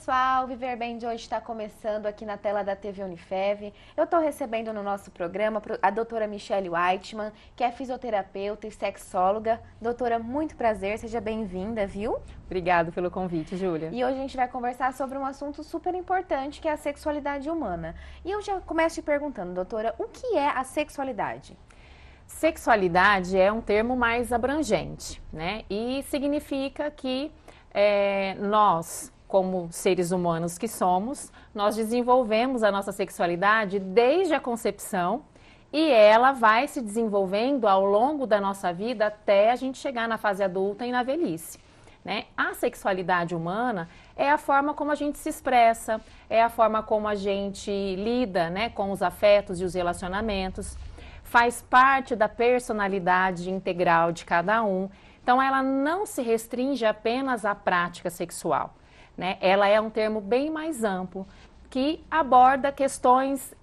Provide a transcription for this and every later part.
pessoal, Viver Bem de hoje está começando aqui na tela da TV Unifev. Eu estou recebendo no nosso programa a doutora Michele Whiteman, que é fisioterapeuta e sexóloga. Doutora, muito prazer, seja bem-vinda, viu? Obrigada pelo convite, Júlia. E hoje a gente vai conversar sobre um assunto super importante, que é a sexualidade humana. E eu já começo te perguntando, doutora, o que é a sexualidade? Sexualidade é um termo mais abrangente, né? E significa que nós, como seres humanos que somos, nós desenvolvemos a nossa sexualidade desde a concepção e ela vai se desenvolvendo ao longo da nossa vida até a gente chegar na fase adulta e na velhice, né? A sexualidade humana é a forma como a gente se expressa, é a forma como a gente lida, né, com os afetos e os relacionamentos, faz parte da personalidade integral de cada um. Então, ela não se restringe apenas à prática sexual, né? Ela é um termo bem mais amplo, que aborda questões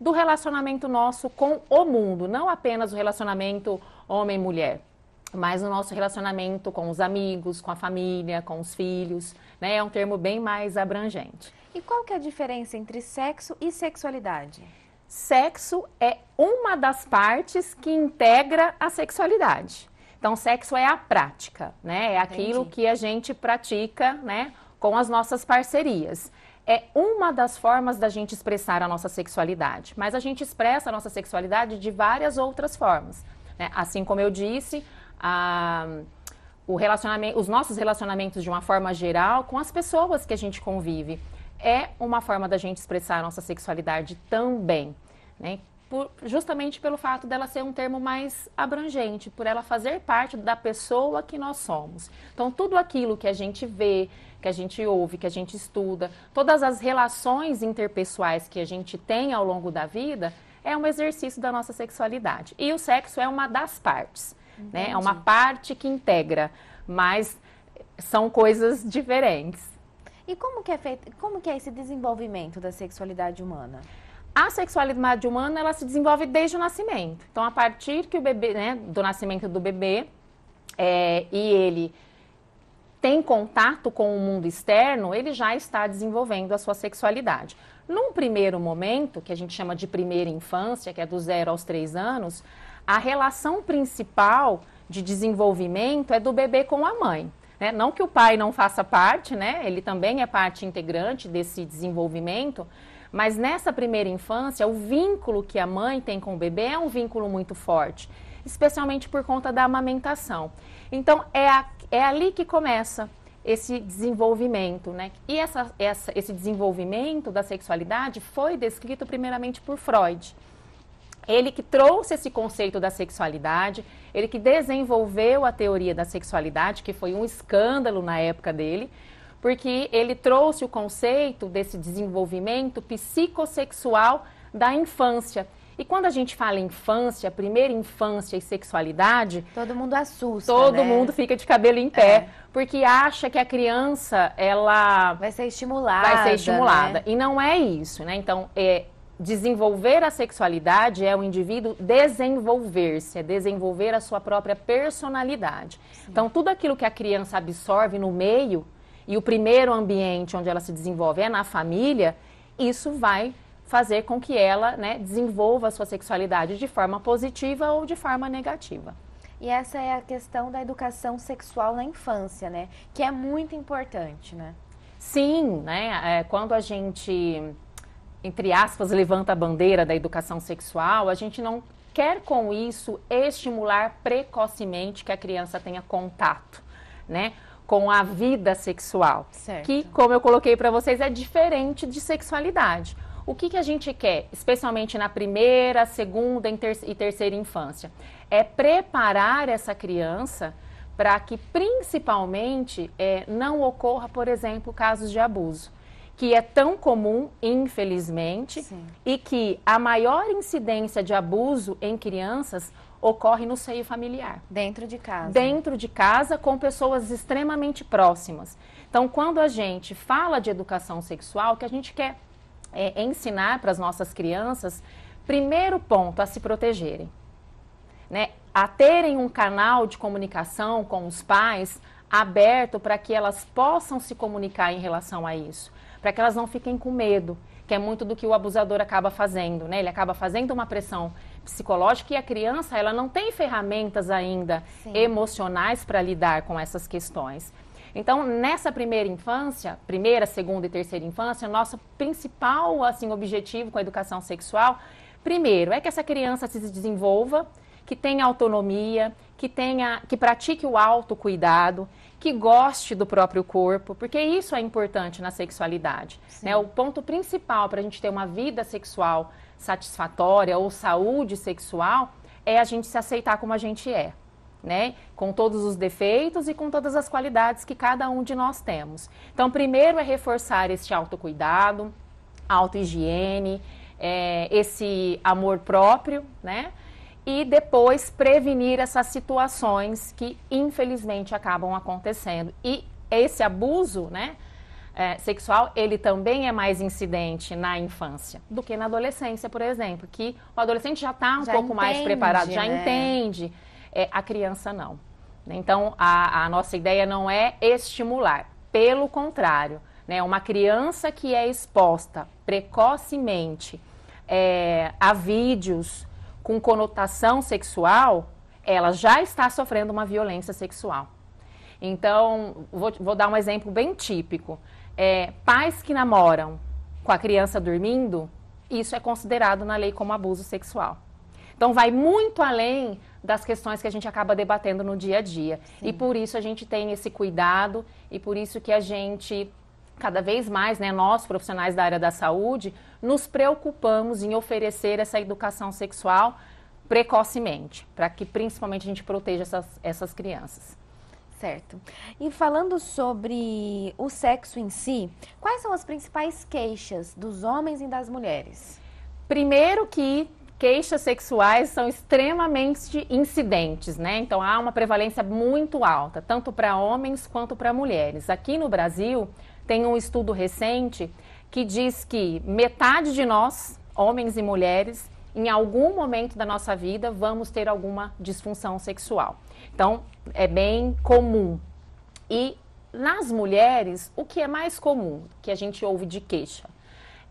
do relacionamento nosso com o mundo, não apenas o relacionamento homem-mulher, mas o nosso relacionamento com os amigos, com a família, com os filhos, né? É um termo bem mais abrangente. E qual que é a diferença entre sexo e sexualidade? Sexo é uma das partes que integra a sexualidade. Então, sexo é a prática, né? É aquilo que a gente pratica, né, com as nossas parcerias. É uma das formas da gente expressar a nossa sexualidade. Mas a gente expressa a nossa sexualidade de várias outras formas, né? Assim como eu disse, os nossos relacionamentos de uma forma geral com as pessoas que a gente convive é uma forma da gente expressar a nossa sexualidade também, né? Justamente pelo fato dela ser um termo mais abrangente, por ela fazer parte da pessoa que nós somos. Então, tudo aquilo que a gente vê, que a gente ouve, que a gente estuda, todas as relações interpessoais que a gente tem ao longo da vida, é um exercício da nossa sexualidade. E o sexo é uma das partes, né? É uma parte que integra, mas são coisas diferentes. E como que é esse desenvolvimento da sexualidade humana? A sexualidade humana, ela se desenvolve desde o nascimento. Então, a partir que o bebê, né, do nascimento do bebê, e ele tem contato com o mundo externo, ele já está desenvolvendo a sua sexualidade. Num primeiro momento, que a gente chama de primeira infância, que é do 0 aos 3 anos, a relação principal de desenvolvimento é do bebê com a mãe, né? Não que o pai não faça parte, né? Ele também é parte integrante desse desenvolvimento, mas nessa primeira infância, o vínculo que a mãe tem com o bebê é um vínculo muito forte, especialmente por conta da amamentação. Então, é ali que começa esse desenvolvimento, né? E esse desenvolvimento da sexualidade foi descrito primeiramente por Freud. Ele que trouxe esse conceito da sexualidade, ele que desenvolveu a teoria da sexualidade, que foi um escândalo na época dele, porque ele trouxe o conceito desse desenvolvimento psicossexual da infância. E quando a gente fala infância, primeira infância e sexualidade... Todo mundo assusta, Todo né? mundo fica de cabelo em pé, porque acha que a criança, ela... Vai ser estimulada. Né? E não é isso, né? Então, desenvolver a sexualidade é o indivíduo desenvolver-se, é desenvolver a sua própria personalidade. Sim. Então, tudo aquilo que a criança absorve no meio... E o primeiro ambiente onde ela se desenvolve é na família, isso vai fazer com que ela, né, desenvolva a sua sexualidade de forma positiva ou de forma negativa. E essa é a questão da educação sexual na infância, né? Que é muito importante, né? Sim, né? Quando a gente, entre aspas, levanta a bandeira da educação sexual, a gente não quer com isso estimular precocemente que a criança tenha contato, né, com a vida sexual, certo. Que, como eu coloquei para vocês, é diferente de sexualidade. O que a gente quer, especialmente na primeira, segunda e terceira infância? É preparar essa criança para que, principalmente, não ocorra, por exemplo, casos de abuso, que é tão comum, infelizmente, sim, e que a maior incidência de abuso em crianças ocorre no seio familiar. Dentro de casa. Dentro de casa, com pessoas extremamente próximas. Então, quando a gente fala de educação sexual, o que a gente quer ensinar para as nossas crianças, primeiro ponto, a se protegerem, né? A terem um canal de comunicação com os pais aberto para que elas possam se comunicar em relação a isso, para que elas não fiquem com medo, que é muito do que o abusador acaba fazendo, né? Ele acaba fazendo uma pressão psicológica e a criança, ela não tem ferramentas ainda emocionais para lidar com essas questões. Então, nessa primeira infância, primeira, segunda e terceira infância, nosso principal, assim, objetivo com a educação sexual, primeiro, é que essa criança se desenvolva, que tenha autonomia, que pratique o autocuidado, que goste do próprio corpo, porque isso é importante na sexualidade, né? O ponto principal para a gente ter uma vida sexual satisfatória ou saúde sexual é a gente se aceitar como a gente é, né? Com todos os defeitos e com todas as qualidades que cada um de nós temos. Então, primeiro é reforçar esse autocuidado, autohigiene, esse amor próprio, né? E depois prevenir essas situações que infelizmente acabam acontecendo. E esse abuso, né, sexual, ele também é mais incidente na infância do que na adolescência, por exemplo, que o adolescente já está um pouco mais preparado, já entende, a criança não. Então, a nossa ideia não é estimular, pelo contrário, né, uma criança que é exposta precocemente a vídeos com conotação sexual, ela já está sofrendo uma violência sexual. Então, vou dar um exemplo bem típico. Pais que namoram com a criança dormindo, isso é considerado na lei como abuso sexual. Então, vai muito além das questões que a gente acaba debatendo no dia a dia. Sim. E por isso a gente tem esse cuidado e por isso que a gente, cada vez mais, né, nós profissionais da área da saúde, nos preocupamos em oferecer essa educação sexual precocemente, para que principalmente a gente proteja essas crianças. Certo. E falando sobre o sexo em si, quais são as principais queixas dos homens e das mulheres? Primeiro que queixas sexuais são extremamente incidentes, né? Então há uma prevalência muito alta, tanto para homens quanto para mulheres. Aqui no Brasil tem um estudo recente que diz que metade de nós, homens e mulheres, em algum momento da nossa vida, vamos ter alguma disfunção sexual. Então, é bem comum. E nas mulheres, o que é mais comum, que a gente ouve de queixa,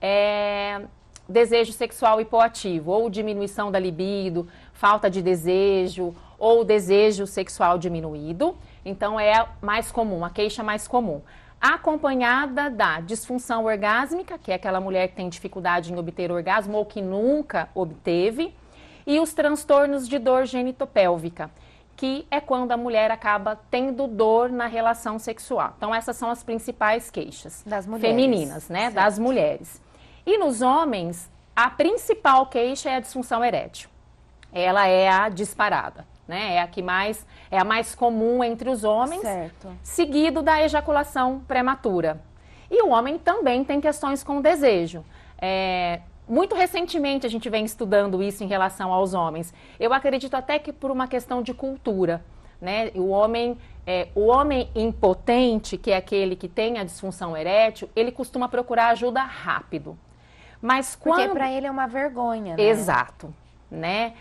é desejo sexual hipoativo, ou diminuição da libido, falta de desejo, ou desejo sexual diminuído. Então, é mais comum, a queixa mais comum. Acompanhada da disfunção orgásmica, que é aquela mulher que tem dificuldade em obter orgasmo ou que nunca obteve, e os transtornos de dor genitopélvica, que é quando a mulher acaba tendo dor na relação sexual. Então, essas são as principais queixas das mulheres, femininas, né, das mulheres. E nos homens, a principal queixa é a disfunção erétil. Ela é a disparada. Né? É a mais comum entre os homens, certo, seguido da ejaculação prematura. E o homem também tem questões com o desejo. Muito recentemente a gente vem estudando isso em relação aos homens. Eu acredito até que por uma questão de cultura, né? O homem impotente, que é aquele que tem a disfunção erétil, ele costuma procurar ajuda rápido. Mas porque para ele é uma vergonha, né? Exato. Né?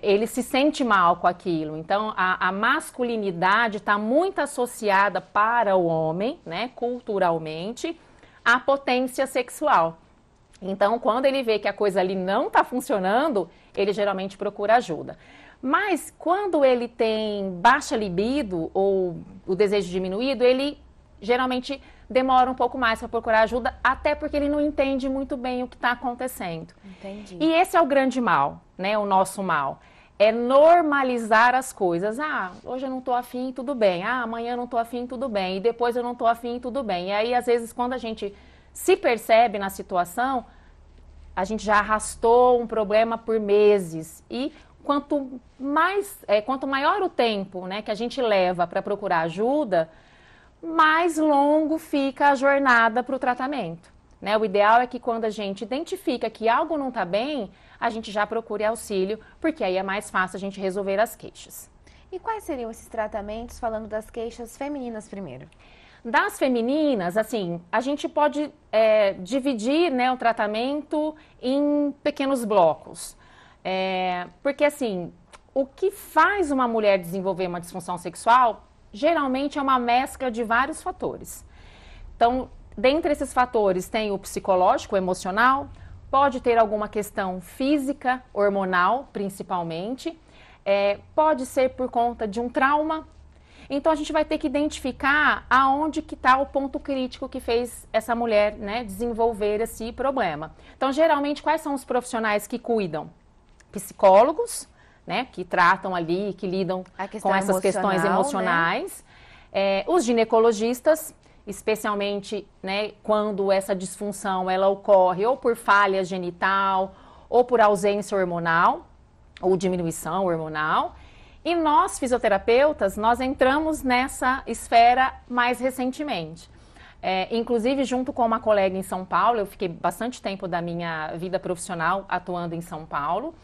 Ele se sente mal com aquilo. Então, a masculinidade está muito associada para o homem, né, culturalmente, à potência sexual. Então, quando ele vê que a coisa ali não está funcionando, ele geralmente procura ajuda. Mas, quando ele tem baixa libido ou o desejo diminuído, ele geralmente demora um pouco mais para procurar ajuda, até porque ele não entende muito bem o que está acontecendo. Entendi. E esse é o grande mal, né? O nosso mal. É normalizar as coisas. Hoje eu não estou afim, tudo bem. Amanhã eu não estou afim, tudo bem. E depois eu não estou afim, tudo bem. E aí, às vezes, quando a gente se percebe na situação, a gente já arrastou um problema por meses. E quanto maior o tempo, né, que a gente leva para procurar ajuda, mais longo fica a jornada para o tratamento, né? O ideal é que quando a gente identifica que algo não está bem, a gente já procure auxílio, porque aí é mais fácil a gente resolver as queixas. E quais seriam esses tratamentos, falando das queixas femininas primeiro? Das femininas, assim, a gente pode dividir, né, o tratamento em pequenos blocos. Porque, assim, o que faz uma mulher desenvolver uma disfunção sexual Geralmente é uma mescla de vários fatores. Então, dentre esses fatores tem o psicológico, o emocional, pode ter alguma questão física, hormonal, principalmente, pode ser por conta de um trauma. Então, a gente vai ter que identificar aonde que está o ponto crítico que fez essa mulher, né, desenvolver esse problema. Então, geralmente, quais são os profissionais que cuidam? Psicólogos, né, que tratam ali, que lidam com essas questões emocionais. Né? Os ginecologistas, especialmente, né, quando essa disfunção ela ocorre ou por falha genital, ou por ausência hormonal, ou diminuição hormonal. E nós, fisioterapeutas, nós entramos nessa esfera mais recentemente. Inclusive, junto com uma colega em São Paulo, eu fiquei bastante tempo da minha vida profissional atuando em São Paulo.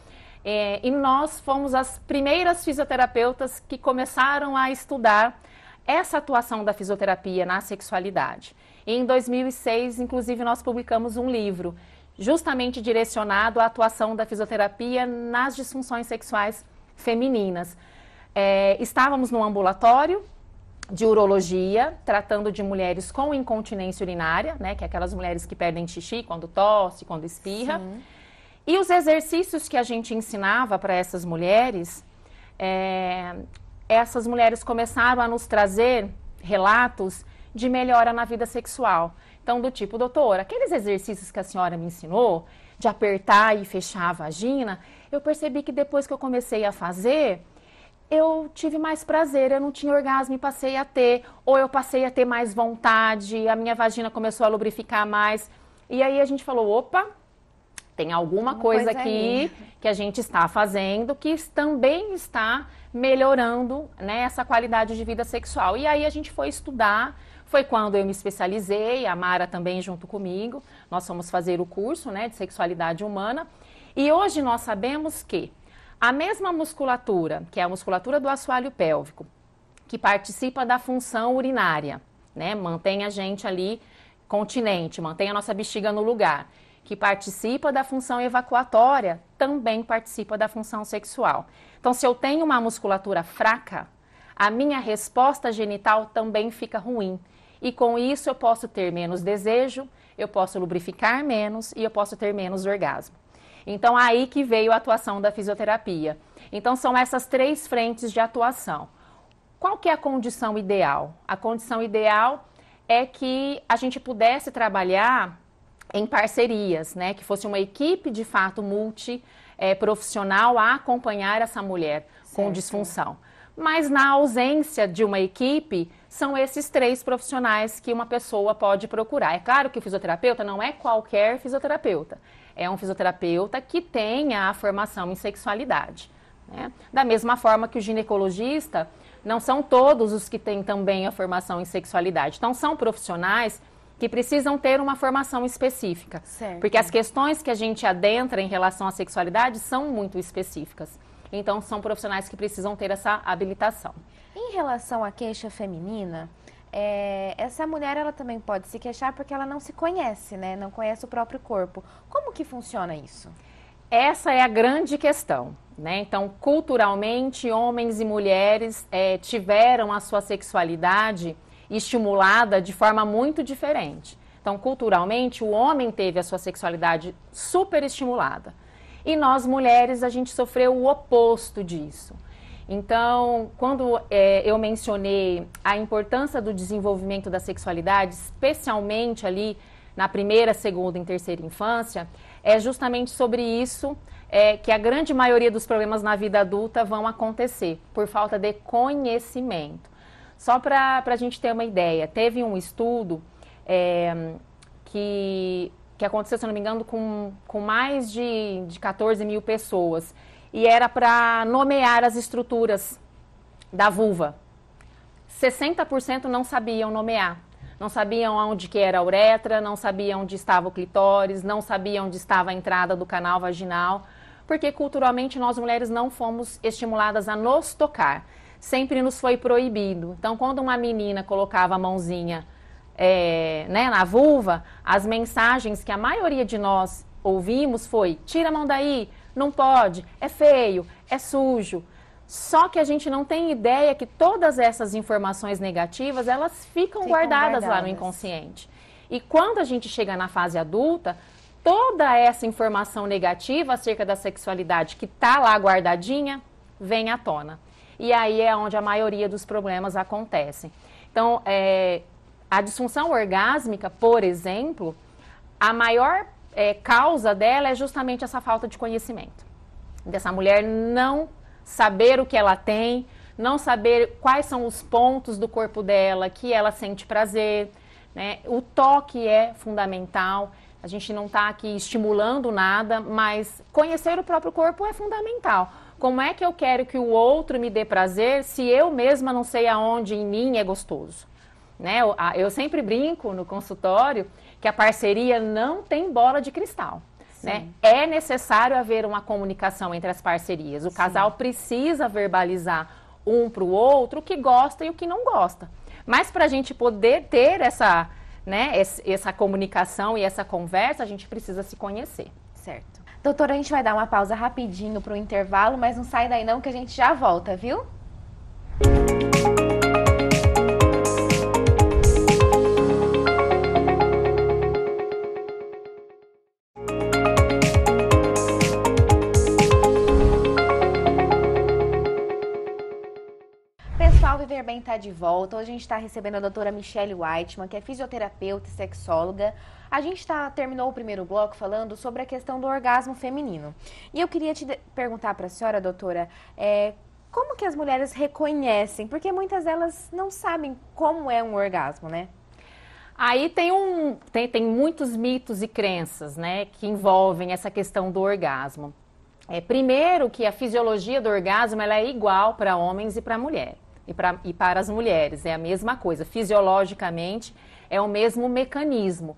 E nós fomos as primeiras fisioterapeutas que começaram a estudar essa atuação da fisioterapia na sexualidade. E em 2006, inclusive, nós publicamos um livro justamente direcionado à atuação da fisioterapia nas disfunções sexuais femininas. Estávamos no ambulatório de urologia, tratando de mulheres com incontinência urinária, né, que é aquelas mulheres que perdem xixi quando tosse, quando espirra. Sim. E os exercícios que a gente ensinava para essas mulheres começaram a nos trazer relatos de melhora na vida sexual. Então, do tipo, doutora, aqueles exercícios que a senhora me ensinou, de apertar e fechar a vagina, eu percebi que depois que eu comecei a fazer, eu tive mais prazer, eu não tinha orgasmo e passei a ter, ou eu passei a ter mais vontade, a minha vagina começou a lubrificar mais. E aí a gente falou, opa, tem alguma coisa aqui que a gente está fazendo que também está melhorando, né, essa qualidade de vida sexual. E aí a gente foi estudar, foi quando eu me especializei, a Mara também junto comigo, nós fomos fazer o curso, né, de sexualidade humana. E hoje nós sabemos que a mesma musculatura, que é a musculatura do assoalho pélvico, que participa da função urinária, né, mantém a gente ali continente, mantém a nossa bexiga no lugar, que participa da função evacuatória, também participa da função sexual. Então, se eu tenho uma musculatura fraca, a minha resposta genital também fica ruim. E com isso eu posso ter menos desejo, eu posso lubrificar menos e eu posso ter menos orgasmo. Então, aí que veio a atuação da fisioterapia. Então, são essas três frentes de atuação. Qual que é a condição ideal? A condição ideal é que a gente pudesse trabalhar em parcerias, né? Que fosse uma equipe, de fato, multiprofissional a acompanhar essa mulher com disfunção. Mas na ausência de uma equipe, são esses três profissionais que uma pessoa pode procurar. É claro que o fisioterapeuta não é qualquer fisioterapeuta. É um fisioterapeuta que tenha a formação em sexualidade, né? Da mesma forma que o ginecologista, não são todos os que têm também a formação em sexualidade. Então, são profissionais que precisam ter uma formação específica. Certo. Porque as questões que a gente adentra em relação à sexualidade são muito específicas. Então, são profissionais que precisam ter essa habilitação. Em relação à queixa feminina, essa mulher ela também pode se queixar porque ela não se conhece, né? Não conhece o próprio corpo. Como que funciona isso? Essa é a grande questão, né? Então, culturalmente, homens e mulheres tiveram a sua sexualidade estimulada de forma muito diferente. Então, culturalmente, o homem teve a sua sexualidade super estimulada. E nós, mulheres, a gente sofreu o oposto disso. Então, quando eu mencionei a importância do desenvolvimento da sexualidade, especialmente ali na primeira, segunda e terceira infância, é justamente sobre isso que a grande maioria dos problemas na vida adulta vão acontecer, por falta de conhecimento. Só para a gente ter uma ideia, teve um estudo que aconteceu, se não me engano, com mais de 14 mil pessoas. E era para nomear as estruturas da vulva. 60% não sabiam nomear. Não sabiam onde que era a uretra, não sabiam onde estava o clitóris, não sabiam onde estava a entrada do canal vaginal. Porque culturalmente nós mulheres não fomos estimuladas a nos tocar. Sempre nos foi proibido. Então, quando uma menina colocava a mãozinha né, na vulva, as mensagens que a maioria de nós ouvimos foi: tira a mão daí, não pode, é feio, é sujo. Só que a gente não tem ideia que todas essas informações negativas, elas ficam guardadas lá no inconsciente. E quando a gente chega na fase adulta, toda essa informação negativa acerca da sexualidade que está lá guardadinha, vem à tona. E aí é onde a maioria dos problemas acontecem. Então, a disfunção orgásmica, por exemplo, a maior causa dela é justamente essa falta de conhecimento. Dessa mulher não saber o que ela tem, não saber quais são os pontos do corpo dela que ela sente prazer, né? O toque é fundamental. A gente não está aqui estimulando nada, mas conhecer o próprio corpo é fundamental. Como é que eu quero que o outro me dê prazer se eu mesma não sei aonde em mim é gostoso? Né? Eu sempre brinco no consultório que a parceria não tem bola de cristal. Né? É necessário haver uma comunicação entre as parcerias. O casal precisa verbalizar um para o outro o que gosta e o que não gosta. Mas para a gente poder ter essa, né, essa comunicação e essa conversa, a gente precisa se conhecer. Certo. Doutora, a gente vai dar uma pausa rapidinho para o intervalo, mas não sai daí não que a gente já volta, viu? Pessoal, Viver Bem está de volta. Hoje a gente está recebendo a doutora Michelle Whiteman, que é fisioterapeuta e sexóloga. A gente terminou o primeiro bloco falando sobre a questão do orgasmo feminino. E eu queria perguntar para a senhora, doutora, como que as mulheres reconhecem? Porque muitas delas não sabem como é um orgasmo, né? Aí tem muitos mitos e crenças, né, que envolvem essa questão do orgasmo. Primeiro que a fisiologia do orgasmo ela é igual para homens e para mulher. E para as mulheres, é a mesma coisa. Fisiologicamente, é o mesmo mecanismo.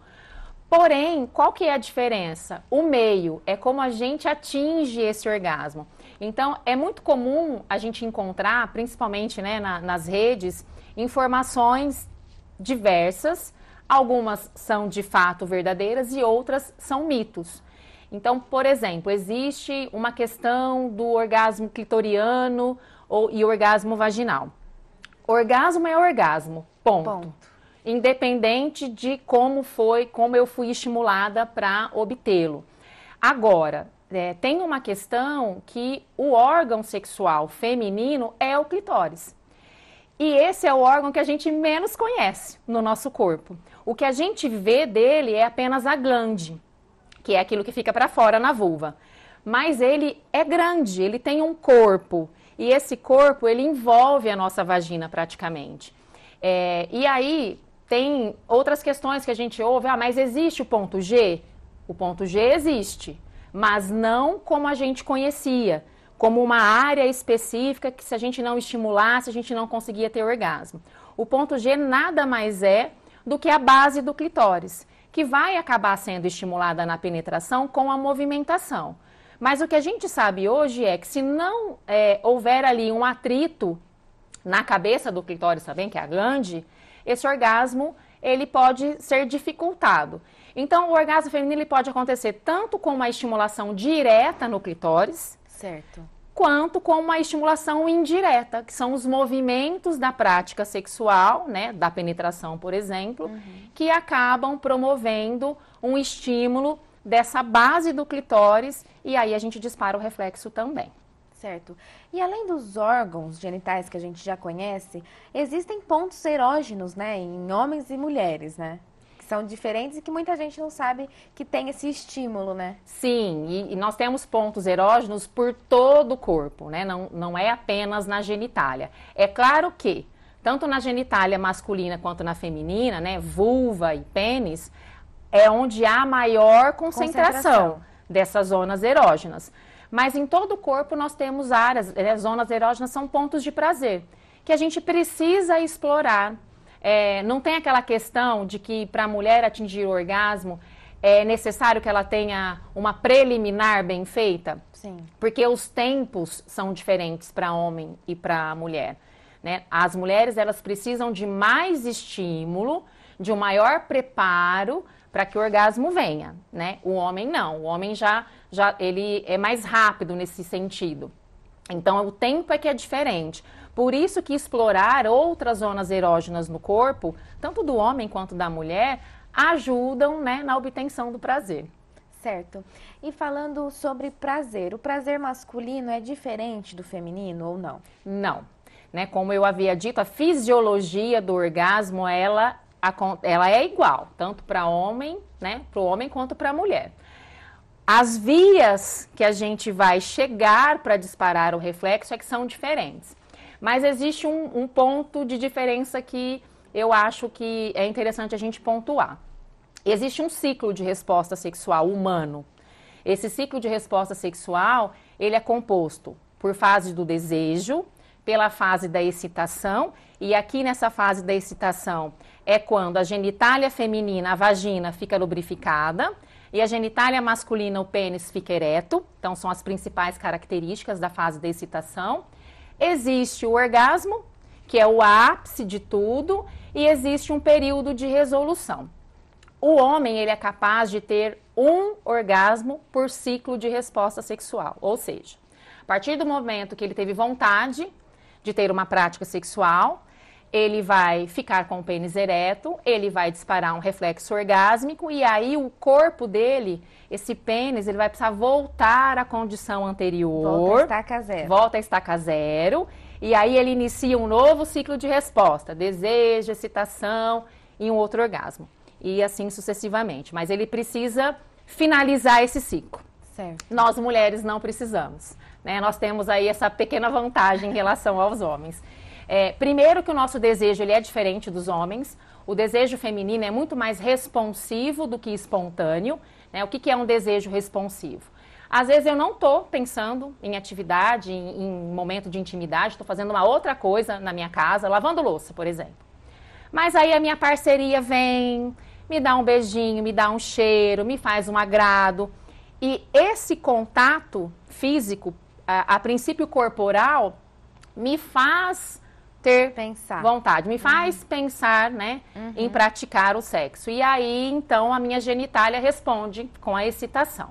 Porém, qual que é a diferença? O meio é como a gente atinge esse orgasmo. Então, é muito comum a gente encontrar, principalmente né, nas redes, informações diversas. Algumas são de fato verdadeiras e outras são mitos. Então, por exemplo, existe uma questão do orgasmo clitoriano e orgasmo vaginal. Orgasmo é orgasmo, ponto. Independente de como eu fui estimulada para obtê-lo. Agora, tem uma questão que o órgão sexual feminino é o clitóris. E esse é o órgão que a gente menos conhece no nosso corpo. O que a gente vê dele é apenas a glande, que é aquilo que fica para fora na vulva. Mas ele é grande, ele tem um corpo. E esse corpo, ele envolve a nossa vagina praticamente. E aí, tem outras questões que a gente ouve. Mas existe o ponto G? O ponto G existe, mas não como a gente conhecia. Como uma área específica que se a gente não estimulasse, a gente não conseguia ter orgasmo. O ponto G nada mais é do que a base do clitóris, que vai acabar sendo estimulada na penetração com a movimentação. Mas o que a gente sabe hoje é que se não houver ali um atrito na cabeça do clitóris também, que é a glande, esse orgasmo ele pode ser dificultado. Então, o orgasmo feminino ele pode acontecer tanto com uma estimulação direta no clitóris, certo, quanto com uma estimulação indireta, que são os movimentos da prática sexual, né, da penetração, por exemplo, que acabam promovendo um estímulo dessa base do clitóris e aí a gente dispara o reflexo também. Certo. E além dos órgãos genitais que a gente já conhece, existem pontos erógenos, né, em homens e mulheres, né? Que são diferentes e que muita gente não sabe que tem esse estímulo, né? Sim, e nós temos pontos erógenos por todo o corpo, né? Não é apenas na genitália. É claro que, tanto na genitália masculina quanto na feminina, né, vulva e pênis, é onde há maior concentração dessas zonas erógenas. Mas em todo o corpo nós temos áreas, zonas erógenas são pontos de prazer, que a gente precisa explorar. Não tem aquela questão de que para a mulher atingir o orgasmo é necessário que ela tenha uma preliminar bem feita? Sim. Porque os tempos são diferentes para homem e para mulher, né? As mulheres elas precisam de mais estímulo, de um maior preparo para que o orgasmo venha, né? O homem não, o homem já ele é mais rápido nesse sentido. Então, o tempo é que é diferente. Por isso que explorar outras zonas erógenas no corpo, tanto do homem quanto da mulher, ajudam, né, na obtenção do prazer. Certo. E falando sobre prazer, o prazer masculino é diferente do feminino ou não? Não. Né, como eu havia dito, a fisiologia do orgasmo, ela é igual, tanto para homem, né, para o homem quanto para a mulher. As vias que a gente vai chegar para disparar o reflexo é que são diferentes. Mas existe um ponto de diferença que eu acho que é interessante a gente pontuar. Existe um ciclo de resposta sexual humano. Esse ciclo de resposta sexual, ele é composto por fase do desejo, pela fase da excitação, e aqui nessa fase da excitação é quando a genitália feminina, a vagina, fica lubrificada, e a genitália masculina, o pênis, fica ereto. Então, são as principais características da fase da excitação. Existe o orgasmo, que é o ápice de tudo, e existe um período de resolução. O homem, ele é capaz de ter um orgasmo por ciclo de resposta sexual, ou seja, a partir do momento que ele teve vontade de ter uma prática sexual, ele vai ficar com o pênis ereto, ele vai disparar um reflexo orgásmico e aí o corpo dele, esse pênis, ele vai precisar voltar à condição anterior. Volta a estaca zero. Volta a estaca zero. E aí ele inicia um novo ciclo de resposta, desejo, excitação e um outro orgasmo. E assim sucessivamente. Mas ele precisa finalizar esse ciclo. Certo. Nós mulheres não precisamos, né? Nós temos aí essa pequena vantagem em relação aos homens. Primeiro que o nosso desejo ele é diferente dos homens. O desejo feminino é muito mais responsivo do que espontâneo. Né? O que é um desejo responsivo? Às vezes eu não estou pensando em atividade, em momento de intimidade, estou fazendo uma outra coisa na minha casa, lavando louça, por exemplo. Mas aí a minha parceria vem, me dá um beijinho, me dá um cheiro, me faz um agrado. E esse contato físico, a princípio corporal, me faz ter vontade, me faz pensar, né, em praticar o sexo. E aí, então, a minha genitália responde com a excitação.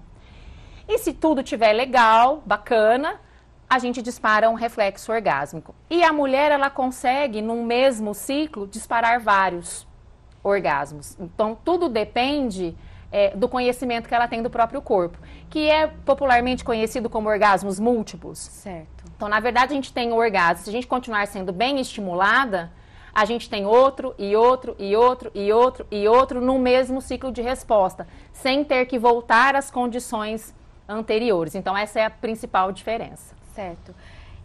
E se tudo estiver legal, bacana, a gente dispara um reflexo orgásmico. E a mulher, ela consegue, num mesmo ciclo, disparar vários orgasmos. Então, tudo depende do conhecimento que ela tem do próprio corpo, que é popularmente conhecido como orgasmos múltiplos. Certo. Então, na verdade, a gente tem o orgasmo. Se a gente continuar sendo bem estimulada, a gente tem outro, e outro, e outro, e outro, e outro, no mesmo ciclo de resposta, sem ter que voltar às condições anteriores. Então, essa é a principal diferença. Certo.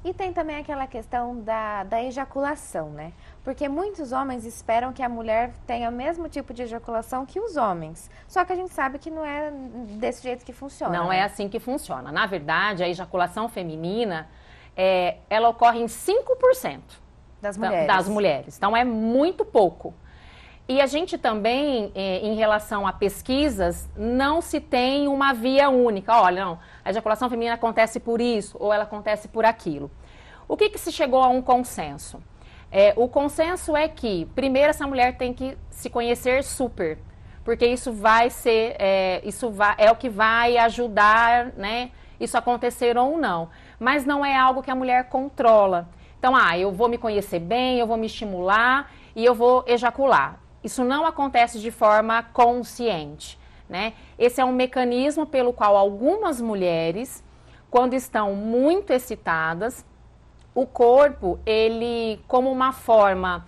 E tem também aquela questão da ejaculação, né? Porque muitos homens esperam que a mulher tenha o mesmo tipo de ejaculação que os homens. Só que a gente sabe que não é desse jeito que funciona. Não né? é assim que funciona. Na verdade, a ejaculação feminina, ela ocorre em 5% das mulheres. Então, é muito pouco. E a gente também, em relação a pesquisas, não se tem uma via única. Olha, não, a ejaculação feminina acontece por isso ou ela acontece por aquilo. O que se chegou a um consenso? O consenso é que, primeiro, essa mulher tem que se conhecer super, porque isso vai ser, é o que vai ajudar, né, isso acontecer ou não. Mas não é algo que a mulher controla. Então, eu vou me conhecer bem, eu vou me estimular e eu vou ejacular. Isso não acontece de forma consciente, né? Esse é um mecanismo pelo qual algumas mulheres, quando estão muito excitadas, o corpo, ele, como uma forma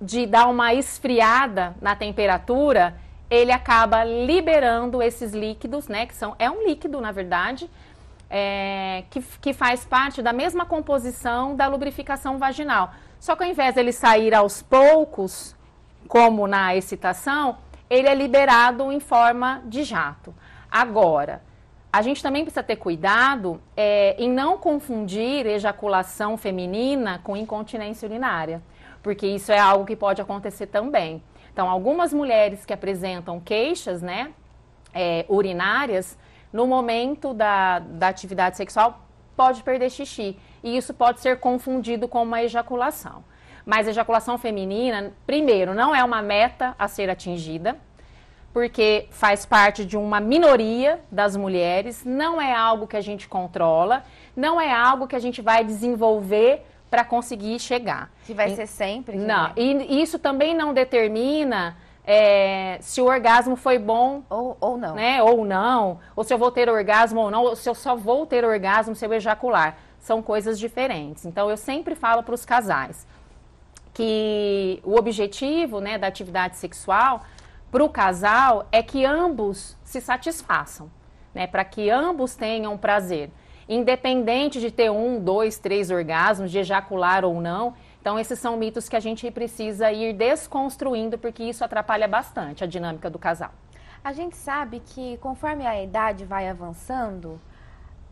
de dar uma esfriada na temperatura, ele acaba liberando esses líquidos, né? É um líquido, na verdade, que faz parte da mesma composição da lubrificação vaginal. Só que ao invés dele sair aos poucos, como na excitação, ele é liberado em forma de jato. Agora, a gente também precisa ter cuidado em não confundir ejaculação feminina com incontinência urinária, porque isso é algo que pode acontecer também. Então, algumas mulheres que apresentam queixas, né, urinárias, no momento da atividade sexual, pode perder xixi, e isso pode ser confundido com uma ejaculação. Mas a ejaculação feminina, primeiro, não é uma meta a ser atingida. porque faz parte de uma minoria das mulheres, não é algo que a gente controla, não é algo que a gente vai desenvolver para conseguir chegar. Que vai ser sempre? Não, e isso também não determina se o orgasmo foi bom ou não. Né, ou não, ou se eu vou ter orgasmo ou não, ou se eu só vou ter orgasmo se eu ejacular. São coisas diferentes. Então, eu sempre falo para os casais que o objetivo, né, da atividade sexual para o casal é que ambos se satisfaçam, né, para que ambos tenham prazer, independente de ter 1, 2, 3 orgasmos, de ejacular ou não. Então, esses são mitos que a gente precisa ir desconstruindo, porque isso atrapalha bastante a dinâmica do casal. A gente sabe que conforme a idade vai avançando,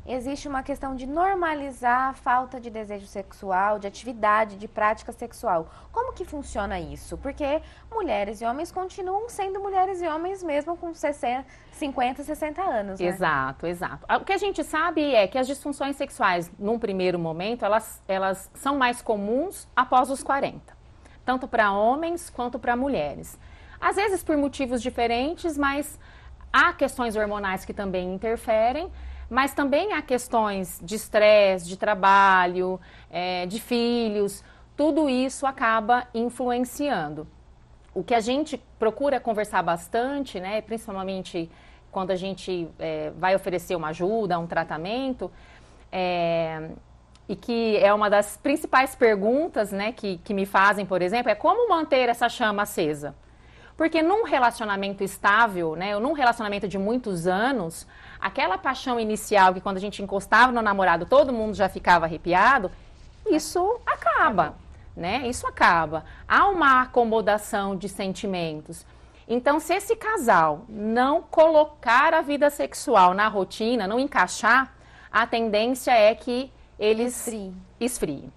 existe uma questão de normalizar a falta de desejo sexual, de atividade, de prática sexual. Como que funciona isso? Porque mulheres e homens continuam sendo mulheres e homens mesmo com 50, 60 anos, né? Exato, exato. O que a gente sabe é que as disfunções sexuais, num primeiro momento, elas são mais comuns após os 40. Tanto para homens quanto para mulheres. Às vezes por motivos diferentes, mas há questões hormonais que também interferem. Mas também há questões de estresse, de trabalho, de filhos, tudo isso acaba influenciando. O que a gente procura conversar bastante, né, principalmente quando a gente vai oferecer uma ajuda, um tratamento, e que é uma das principais perguntas, né, que me fazem, por exemplo, é como manter essa chama acesa? Porque num relacionamento estável, né, ou num relacionamento de muitos anos, aquela paixão inicial que quando a gente encostava no namorado todo mundo já ficava arrepiado, isso acaba, né? Isso acaba. Há uma acomodação de sentimentos. Então, se esse casal não colocar a vida sexual na rotina, não encaixar, a tendência é que eles esfriem,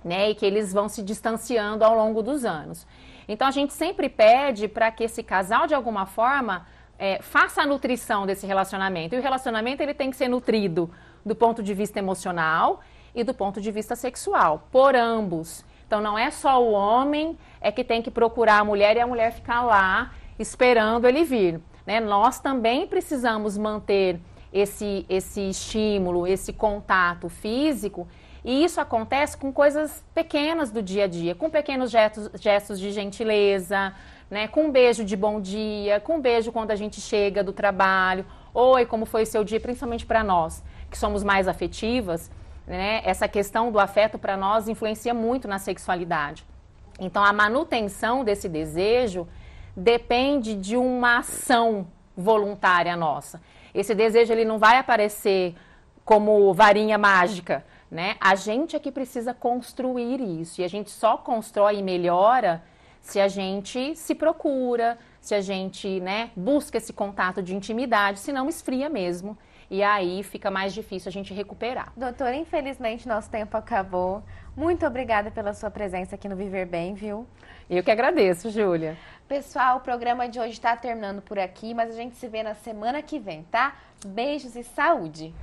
né? E que eles vão se distanciando ao longo dos anos. Então, a gente sempre pede para que esse casal, de alguma forma, faça a nutrição desse relacionamento. E o relacionamento ele tem que ser nutrido do ponto de vista emocional e do ponto de vista sexual, por ambos. Então, não é só o homem que tem que procurar a mulher e a mulher ficar lá esperando ele vir, né? Nós também precisamos manter esse estímulo, esse contato físico. E isso acontece com coisas pequenas do dia a dia, com pequenos gestos de gentileza, né, com um beijo de bom dia, com um beijo quando a gente chega do trabalho. Oi, como foi o seu dia? Principalmente para nós, que somos mais afetivas, né, essa questão do afeto para nós influencia muito na sexualidade. Então, a manutenção desse desejo depende de uma ação voluntária nossa. Esse desejo ele não vai aparecer como varinha mágica, né? A gente é que precisa construir isso, e a gente só constrói e melhora se a gente se procura, se a gente, né, busca esse contato de intimidade, senão esfria mesmo, e aí fica mais difícil a gente recuperar. Doutora, infelizmente nosso tempo acabou. Muito obrigada pela sua presença aqui no Viver Bem, viu? Eu que agradeço, Júlia. Pessoal, o programa de hoje está terminando por aqui, mas a gente se vê na semana que vem, tá? Beijos e saúde!